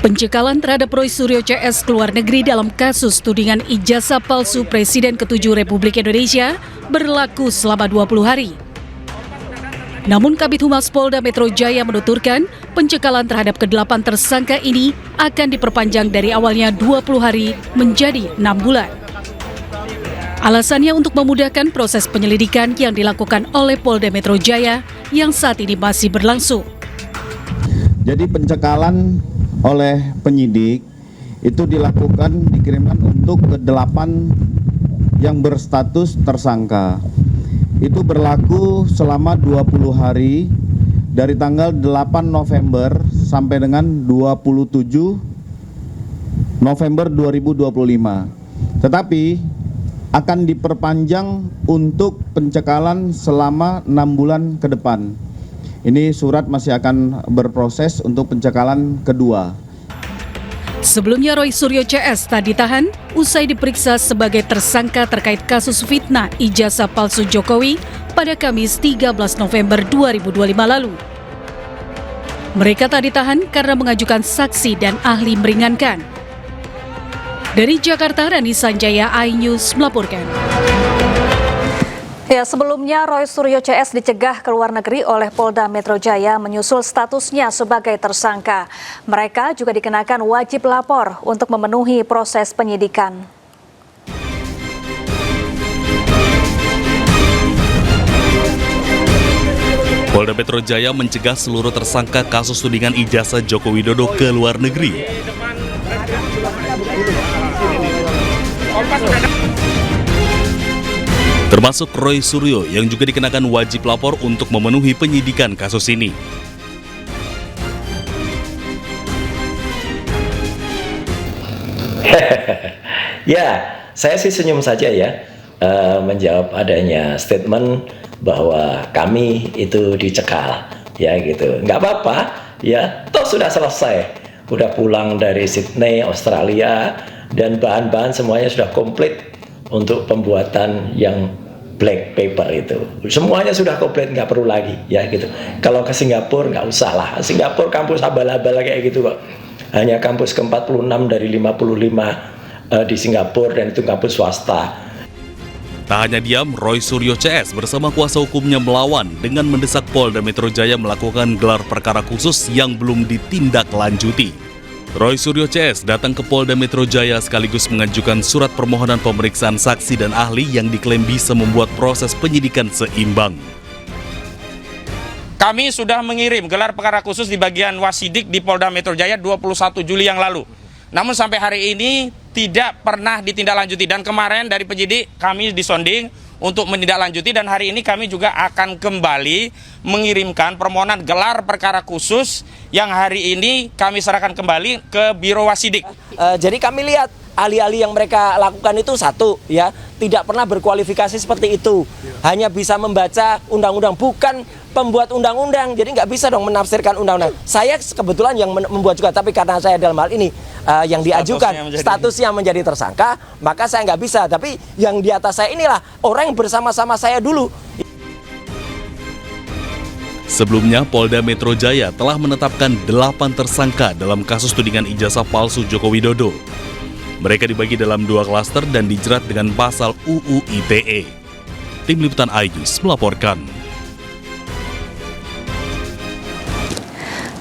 Pencekalan terhadap Roy Suryo CS ke luar negeri dalam kasus tudingan ijazah palsu Presiden ke-7 Republik Indonesia berlaku selama 20 hari. Namun Kabid Humas Polda Metro Jaya menuturkan pencekalan terhadap ke-8 tersangka ini akan diperpanjang dari awalnya 20 hari menjadi 6 bulan. Alasannya untuk memudahkan proses penyelidikan yang dilakukan oleh Polda Metro Jaya yang saat ini masih berlangsung. Jadi pencekalan oleh penyidik itu dikirimkan untuk ke-8 yang berstatus tersangka. Itu berlaku selama 20 hari dari tanggal 8 November sampai dengan 27 November 2025. Tetapi akan diperpanjang untuk pencekalan selama 6 bulan ke depan. Ini surat masih akan berproses untuk pencekalan kedua. Sebelumnya Roy Suryo CS tak ditahan usai diperiksa sebagai tersangka terkait kasus fitnah ijazah palsu Jokowi pada Kamis 13 November 2025 lalu. Mereka tak ditahan karena mengajukan saksi dan ahli meringankan. Dari Jakarta, Rani Sanjaya, iNews melaporkan. Ya, sebelumnya Roy Suryo CS dicegah ke luar negeri oleh Polda Metro Jaya menyusul statusnya sebagai tersangka. Mereka juga dikenakan wajib lapor untuk memenuhi proses penyidikan. Polda Metro Jaya mencegah seluruh tersangka kasus tudingan ijazah Joko Widodo ke luar negeri. Termasuk Roy Suryo yang juga dikenakan wajib lapor untuk memenuhi penyidikan kasus ini. Ya, saya sih senyum saja ya menjawab adanya statement bahwa kami itu dicekal, ya gitu. Nggak apa-apa, ya, toh sudah selesai, udah pulang dari Sydney, Australia, dan bahan-bahan semuanya sudah komplit untuk pembuatan yang black paper itu. Semuanya sudah komplit, nggak perlu lagi, ya gitu. Kalau ke Singapura nggak usah lah. Singapura kampus abal-abal kayak gitu kok. Hanya kampus ke-46 dari 55 di Singapura, dan itu kampus swasta. Tak hanya diam, Roy Suryo CS bersama kuasa hukumnya melawan dengan mendesak Polda Metro Jaya melakukan gelar perkara khusus yang belum ditindaklanjuti. Roy Suryo CS datang ke Polda Metro Jaya sekaligus mengajukan surat permohonan pemeriksaan saksi dan ahli yang diklaim bisa membuat proses penyidikan seimbang. Kami sudah mengirim gelar perkara khusus di bagian Wasidik di Polda Metro Jaya 21 Juli yang lalu. Namun sampai hari ini tidak pernah ditindaklanjuti, dan kemarin dari penyidik kami disonding untuk menindaklanjuti, dan hari ini kami juga akan kembali mengirimkan permohonan gelar perkara khusus yang hari ini kami serahkan kembali ke Biro Wasidik. Jadi kami lihat ahli-ahli yang mereka lakukan itu satu, ya, tidak pernah berkualifikasi seperti itu, hanya bisa membaca undang-undang, bukan pembuat undang-undang, jadi nggak bisa dong menafsirkan undang-undang. Saya kebetulan yang membuat juga, tapi karena saya dalam hal ini yang diajukan statusnya menjadi tersangka, maka saya nggak bisa. Tapi yang di atas saya inilah orang yang bersama-sama saya dulu. Sebelumnya, Polda Metro Jaya telah menetapkan 8 tersangka dalam kasus tudingan ijazah palsu Joko Widodo. Mereka dibagi dalam 2 klaster dan dijerat dengan pasal UU ITE. Tim Liputan iNews melaporkan.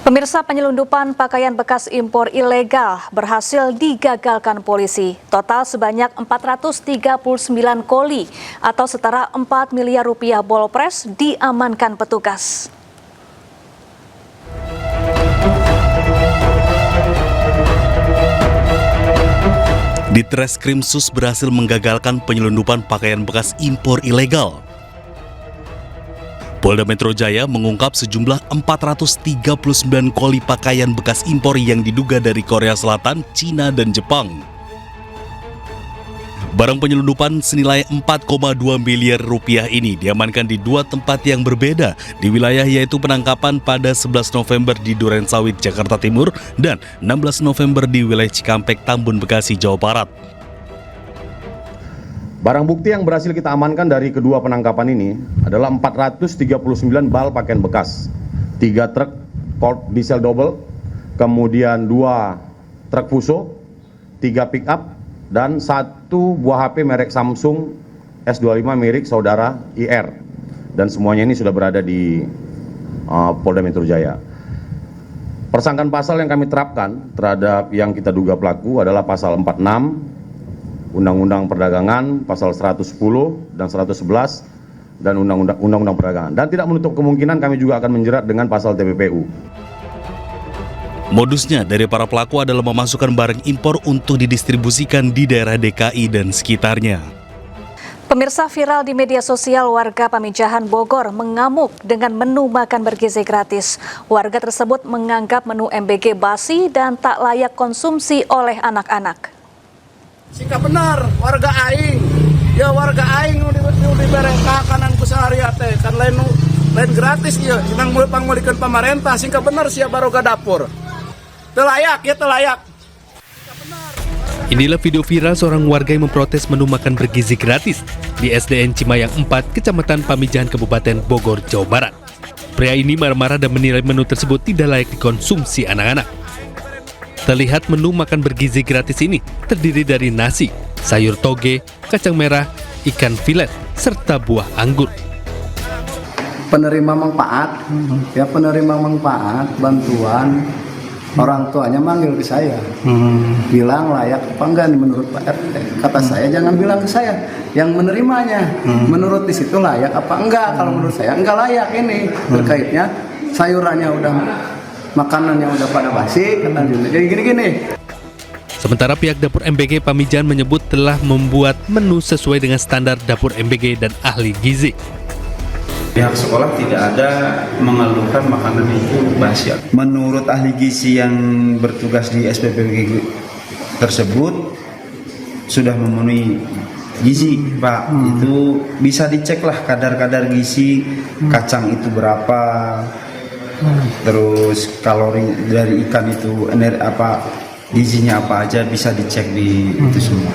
Pemirsa, penyelundupan pakaian bekas impor ilegal berhasil digagalkan polisi. Total sebanyak 439 koli atau setara 4 miliar rupiah bolpres diamankan petugas. Ditreskrimsus berhasil menggagalkan penyelundupan pakaian bekas impor ilegal. Polda Metro Jaya mengungkap sejumlah 439 koli pakaian bekas impor yang diduga dari Korea Selatan, Cina, dan Jepang. Barang penyelundupan senilai 4,2 miliar rupiah ini diamankan di 2 tempat yang berbeda di wilayah, yaitu penangkapan pada 11 November di Durensawit, Jakarta Timur, dan 16 November di wilayah Cikampek, Tambun, Bekasi, Jawa Barat. Barang bukti yang berhasil kita amankan dari kedua penangkapan ini adalah 439 bal pakaian bekas, 3 truk Ford diesel double, kemudian 2 truk Fuso, 3 pick up, dan 1 buah HP merek Samsung S25 milik saudara IR. Dan semuanya ini sudah berada di Polda Metro Jaya. Persangkaan pasal yang kami terapkan terhadap yang kita duga pelaku adalah pasal 46, Undang-Undang Perdagangan, pasal 110 dan 111, dan Undang-Undang Perdagangan. Dan tidak menutup kemungkinan kami juga akan menjerat dengan pasal TPPU. Modusnya dari para pelaku adalah memasukkan barang impor untuk didistribusikan di daerah DKI dan sekitarnya. Pemirsa, viral di media sosial, warga Pamijahan Bogor mengamuk dengan menu makan bergizi gratis. Warga tersebut menganggap menu MBG basi dan tak layak konsumsi oleh anak-anak. Jika benar warga aing, ya warga aing diberi kanan ku sehari teh kan lain gratis ya, senang pangmulikan pemerintah sehingga benar siapa baroga dapur. Telayak ya telayak. Inilah video viral seorang warga yang memprotes menu makan bergizi gratis di SDN Cimayang 4, Kecamatan Pamijahan, Kabupaten Bogor, Jawa Barat. Pria ini marah-marah dan menilai menu tersebut tidak layak dikonsumsi anak-anak. Terlihat menu makan bergizi gratis ini terdiri dari nasi, sayur toge, kacang merah, ikan filet, serta buah anggur. Penerima manfaat, ya penerima manfaat bantuan, orang tuanya manggil ke saya, bilang layak apa enggak nih menurut Pak RT. Kata saya jangan bilang ke saya, yang menerimanya. Menurut di situ layak apa enggak? Kalau menurut saya enggak layak ini. Terkaitnya sayurannya udah, makanannya udah pada basi, katanya jadi gini-gini. Sementara pihak dapur MBG Pamijahan menyebut telah membuat menu sesuai dengan standar dapur MBG dan ahli gizi. Pihak sekolah tidak ada mengeluhkan makanan itu basi. Menurut ahli gizi yang bertugas di SPPG tersebut sudah memenuhi gizi, Pak. Itu bisa dicek lah kadar-kadar gizi kacang itu berapa, terus kalori dari ikan itu gizinya apa aja bisa dicek di itu semua.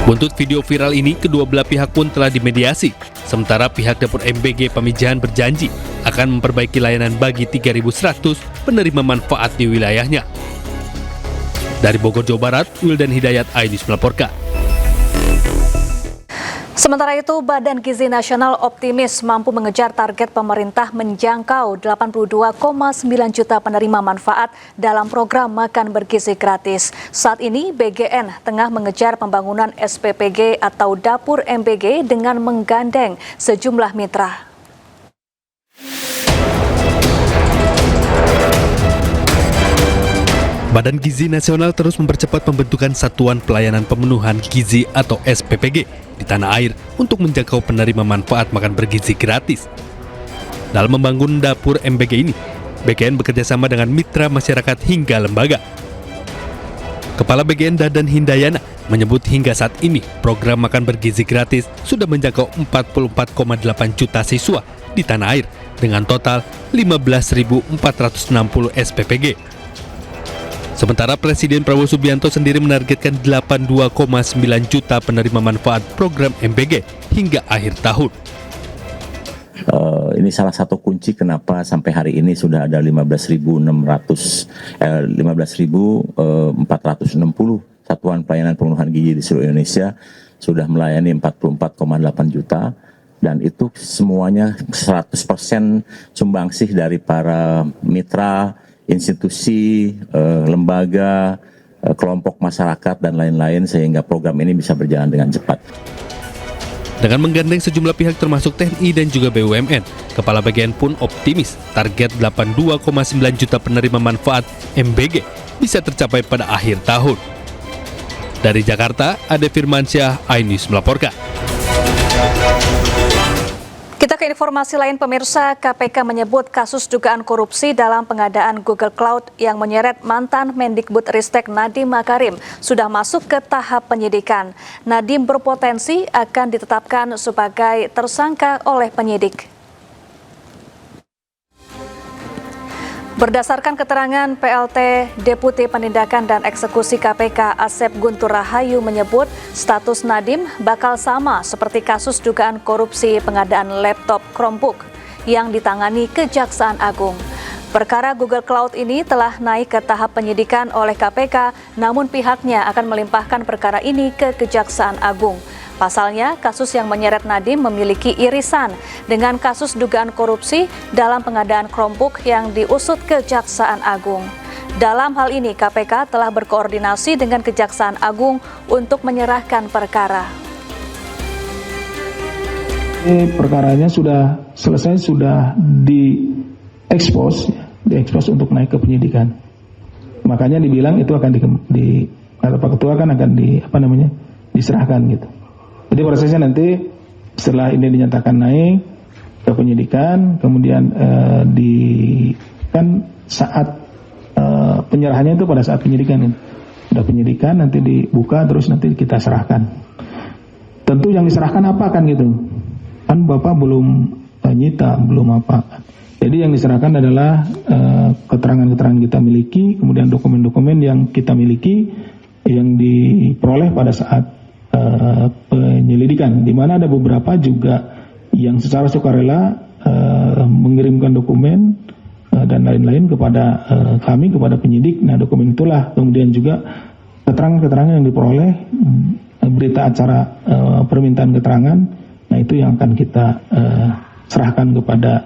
Buntut video viral ini, kedua belah pihak pun telah dimediasi. Sementara pihak dapur MBG Pamijahan berjanji akan memperbaiki layanan bagi 3.100 penerima manfaat di wilayahnya. Dari Bogor, Jawa Barat, Wildan Hidayat, iNews melaporkan. Sementara itu, Badan Gizi Nasional optimis mampu mengejar target pemerintah menjangkau 82,9 juta penerima manfaat dalam program makan bergizi gratis. Saat ini, BGN tengah mengejar pembangunan SPPG atau Dapur MBG dengan menggandeng sejumlah mitra. Badan Gizi Nasional terus mempercepat pembentukan Satuan Pelayanan Pemenuhan Gizi atau SPPG di tanah air untuk menjangkau penerima manfaat makan bergizi gratis. Dalam membangun dapur MBG ini, BGN bekerjasama dengan mitra masyarakat hingga lembaga. Kepala BGN Dadan Hindayana menyebut hingga saat ini program makan bergizi gratis sudah menjangkau 44,8 juta siswa di tanah air dengan total 15.460 SPPG. Sementara Presiden Prabowo Subianto sendiri menargetkan 82,9 juta penerima manfaat program MBG hingga akhir tahun. Ini salah satu kunci kenapa sampai hari ini sudah ada 15.460 satuan pelayanan pemenuhan gizi di seluruh Indonesia sudah melayani 44,8 juta, dan itu semuanya 100% sumbangsih dari para mitra, institusi, lembaga, kelompok masyarakat, dan lain-lain, sehingga program ini bisa berjalan dengan cepat. Dengan menggandeng sejumlah pihak termasuk TNI dan juga BUMN, Kepala BGN pun optimis target 82,9 juta penerima manfaat MBG bisa tercapai pada akhir tahun. Dari Jakarta, Ade Firmansyah, iNews melaporkan. Kita ke informasi lain, pemirsa. KPK menyebut kasus dugaan korupsi dalam pengadaan Google Cloud yang menyeret mantan Mendikbudristek Nadiem Makarim sudah masuk ke tahap penyidikan. Nadiem berpotensi akan ditetapkan sebagai tersangka oleh penyidik. Berdasarkan keterangan PLT Deputi Penindakan dan Eksekusi KPK Asep Guntur Rahayu menyebut status Nadiem bakal sama seperti kasus dugaan korupsi pengadaan laptop Chromebook yang ditangani Kejaksaan Agung. Perkara Google Cloud ini telah naik ke tahap penyidikan oleh KPK, namun pihaknya akan melimpahkan perkara ini ke Kejaksaan Agung. Pasalnya, kasus yang menyeret Nadiem memiliki irisan dengan kasus dugaan korupsi dalam pengadaan Chromebook yang diusut Kejaksaan Agung. Dalam hal ini, KPK telah berkoordinasi dengan Kejaksaan Agung untuk menyerahkan perkara. Perkaranya sudah selesai, sudah diekspos untuk naik ke penyidikan. Makanya dibilang itu akan kata Pak Ketua kan akan diserahkan gitu. Jadi prosesnya nanti setelah ini dinyatakan naik ke penyidikan, kemudian kan saat penyerahannya itu pada saat penyidikan. Sudah penyidikan nanti dibuka terus nanti kita serahkan. Tentu yang diserahkan apa kan gitu. Kan Bapak belum nyita, belum apa. Jadi yang diserahkan adalah keterangan-keterangan kita miliki, kemudian dokumen-dokumen yang kita miliki yang diperoleh pada saat penyelidikan, di mana ada beberapa juga yang secara sukarela mengirimkan dokumen dan lain-lain kepada kami, kepada penyidik. Nah, dokumen itulah kemudian juga keterangan-keterangan yang diperoleh, berita acara permintaan keterangan. Nah, itu yang akan kita serahkan kepada